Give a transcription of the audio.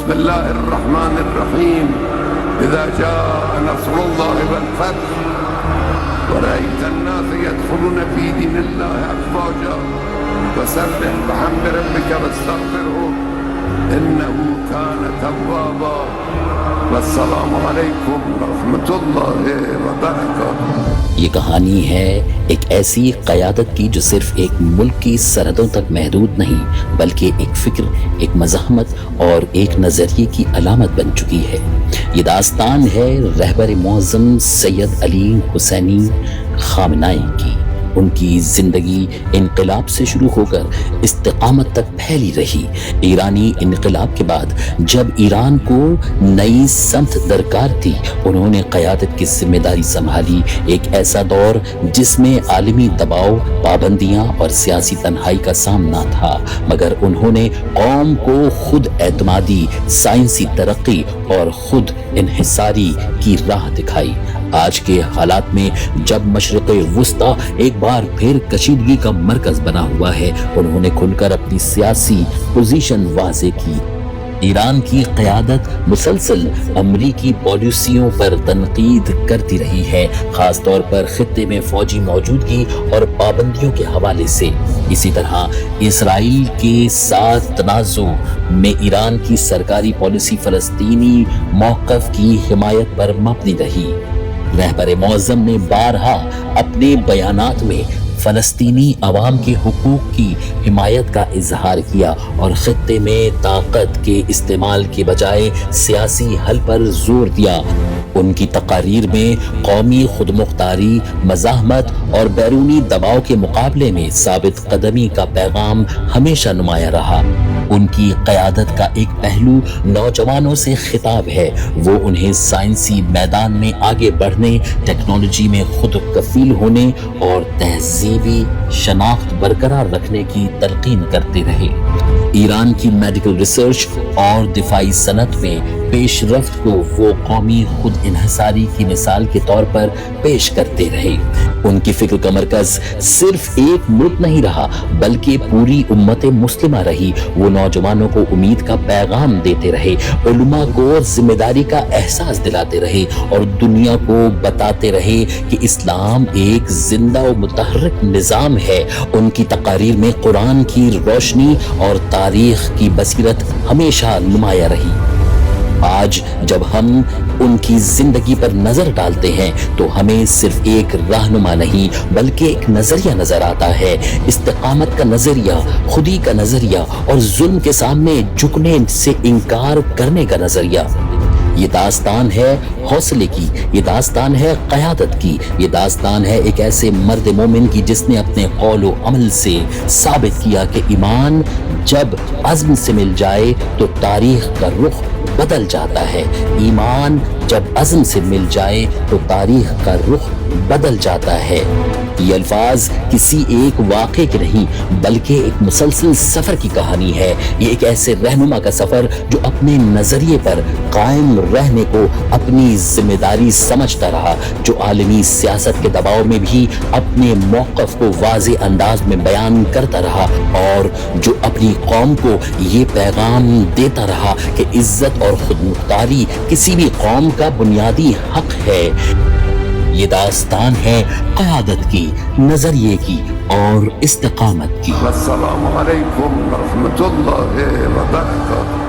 بسم الله الرحمن الرحيم إذا جاء نصر الله والفتح ورأيت الناس يدخلون في دين الله أفواجا فسبح بحمد ربك واستغفره إنه كان توابا والسلام علیکم ورحمۃ اللہ وبرکاتہ۔ یہ کہانی ہے ایک ایسی قیادت کی جو صرف ایک ملک کی سرحدوں تک محدود نہیں بلکہ ایک فکر، ایک مزاحمت اور ایک نظریے کی علامت بن چکی ہے۔ یہ داستان ہے رہبر معظم سید علی حسینی خامنائی کی۔ ان کی زندگی انقلاب سے شروع ہو کر استقامت تک پھیلی رہی۔ ایرانی انقلاب کے بعد جب ایران کو نئی سمت درکار تھی، انہوں نے قیادت کی ذمہ داری سنبھالی۔ ایک ایسا دور جس میں عالمی دباؤ، پابندیاں اور سیاسی تنہائی کا سامنا تھا، مگر انہوں نے قوم کو خود اعتمادی، سائنسی ترقی اور خود انحصاری کی راہ دکھائی۔ آج کے حالات میں جب مشرق وسطی ایک بار پھر کشیدگی کا مرکز بنا ہوا ہے، انہوں نے کھل کر اپنی سیاسی پوزیشن واضح کی۔ ایران کی قیادت مسلسل امریکی پالیسیوں پر تنقید کرتی رہی ہے، خاص طور پر خطے میں فوجی موجودگی اور پابندیوں کے حوالے سے۔ اسی طرح اسرائیل کے ساتھ تنازع میں ایران کی سرکاری پالیسی فلسطینی موقف کی حمایت پر مبنی رہی۔ رہبر معظم نے بارہا اپنے بیانات میں فلسطینی عوام کے حقوق کی حمایت کا اظہار کیا اور خطے میں طاقت کے استعمال کے بجائے سیاسی حل پر زور دیا۔ ان کی تقاریر میں قومی خود مختاری، مزاحمت اور بیرونی دباؤ کے مقابلے میں ثابت قدمی کا پیغام ہمیشہ نمایاں رہا۔ ان کی قیادت کا ایک پہلو نوجوانوں سے خطاب ہے۔ وہ انہیں سائنسی میدان میں آگے بڑھنے، ٹیکنالوجی میں خود کفیل ہونے اور تہذیبی شناخت برقرار رکھنے کی تلقین کرتے رہے۔ ایران کی میڈیکل ریسرچ اور دفاعی صنعت میں پیش رفت کو وہ قومی خود انحصاری کی مثال کے طور پر پیش کرتے رہے۔ ان کی فکر کا مرکز صرف ایک ملک نہیں رہا بلکہ پوری امت مسلمہ رہی۔ وہ نوجوانوں کو امید کا پیغام دیتے رہے، علماء کو ذمہ داری کا احساس دلاتے رہے اور دنیا کو بتاتے رہے کہ اسلام ایک زندہ و متحرک نظام ہے۔ ان کی تقاریر میں قرآن کی روشنی اور تاریخ کی بصیرت ہمیشہ نمایاں رہی۔ آج جب ہم ان کی زندگی پر نظر ڈالتے ہیں تو ہمیں صرف ایک رہنما نہیں بلکہ ایک نظریہ نظر آتا ہے، استقامت کا نظریہ، خودی کا نظریہ اور ظلم کے سامنے جھکنے سے انکار کرنے کا نظریہ۔ یہ داستان ہے حوصلے کی، یہ داستان ہے قیادت کی، یہ داستان ہے ایک ایسے مرد مومن کی جس نے اپنے قول و عمل سے ثابت کیا کہ ایمان جب عزم سے مل جائے تو تاریخ کا رخ بدل جاتا ہے۔ ایمان جب عزم سے مل جائے تو تاریخ کا رخ بدل جاتا ہے۔ یہ الفاظ کسی ایک واقعے کے نہیں بلکہ ایک مسلسل سفر کی کہانی ہے۔ یہ ایک ایسے رہنما کا سفر جو اپنے نظریے پر قائم رہنے کو اپنی ذمہ داری سمجھتا رہا، جو عالمی سیاست کے دباؤ میں بھی اپنے موقف کو واضح انداز میں بیان کرتا رہا اور جو اپنی قوم کو یہ پیغام دیتا رہا کہ عزت اور خود مختاری کسی بھی قوم کا بنیادی حق ہے۔ یہ داستان ہے قیادت کی، نظریے کی اور استقامت کی۔ السلام علیکم ورحمۃ اللہ وبرکاتہ۔